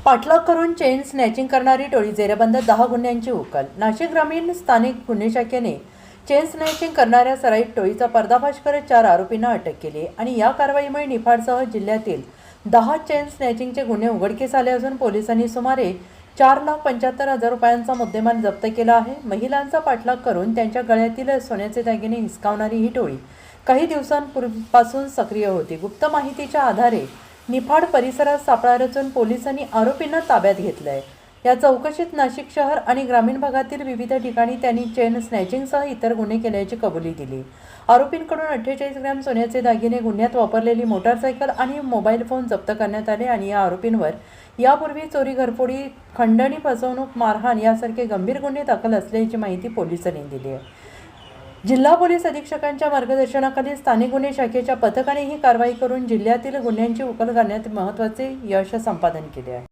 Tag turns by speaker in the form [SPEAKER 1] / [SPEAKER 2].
[SPEAKER 1] पाठलाग करून chain snatching करणारी टोळी जेरबंद, 10 गुन्ह्यांची उकल। नाशिक ग्रामीण स्थानिक गुन्हे शाखेने चेन स्नॅचिंग करणाऱ्या सराईत टोळीचा पर्दाफाश करत 4 आरोपींना अटक केली आणि या कारवाईमुळे निफाडसह जिल्ह्यातील 10 चेन स्नॅचिंगचे गुन्हे उघडकीस आले असून पोलिसांनी सुमारे 4,75,000 रुपयांचा मुद्देमाल जप्त केला आहे। महिलांचा पाठलाग करून त्यांच्या गळ्यातील सोन्याचे दागिने हिसकावणारी ही टोळी काही दिवसांपासून सक्रिय होती। गुप्त माहितीच्या आधारे निफाड परिसरात सापळा रचून पोलिसांनी आरोपींना ताब्यात घेतलंय। या चौकशीत नाशिक शहर आणि ग्रामीण भागातील विविध ठिकाणी त्यांनी चेन स्नॅचिंगसह इतर गुन्हे केल्याची कबुली दिली। आरोपींकडून 48 ग्रॅम सोन्याचे दागिने, गुन्ह्यात वापरलेली मोटारसायकल आणि मोबाईल फोन जप्त करण्यात आले आणि या आरोपींवर यापूर्वी चोरी, घरफोडी, खंडणी, फसवणूक, मारहाण यासारखे गंभीर गुन्हे दाखल असल्याची माहिती पोलिसांनी दिली आहे। जिल्हा पोलीस अधीक्षकांच्या मार्गदर्शनाखाली स्थानिक गुन्हे शाखेच्या पथकाने ही कारवाई करून जिल्ह्यातील गुन्ह्यांची उकल करण्यात महत्त्वाचे यश संपादन केले आहे।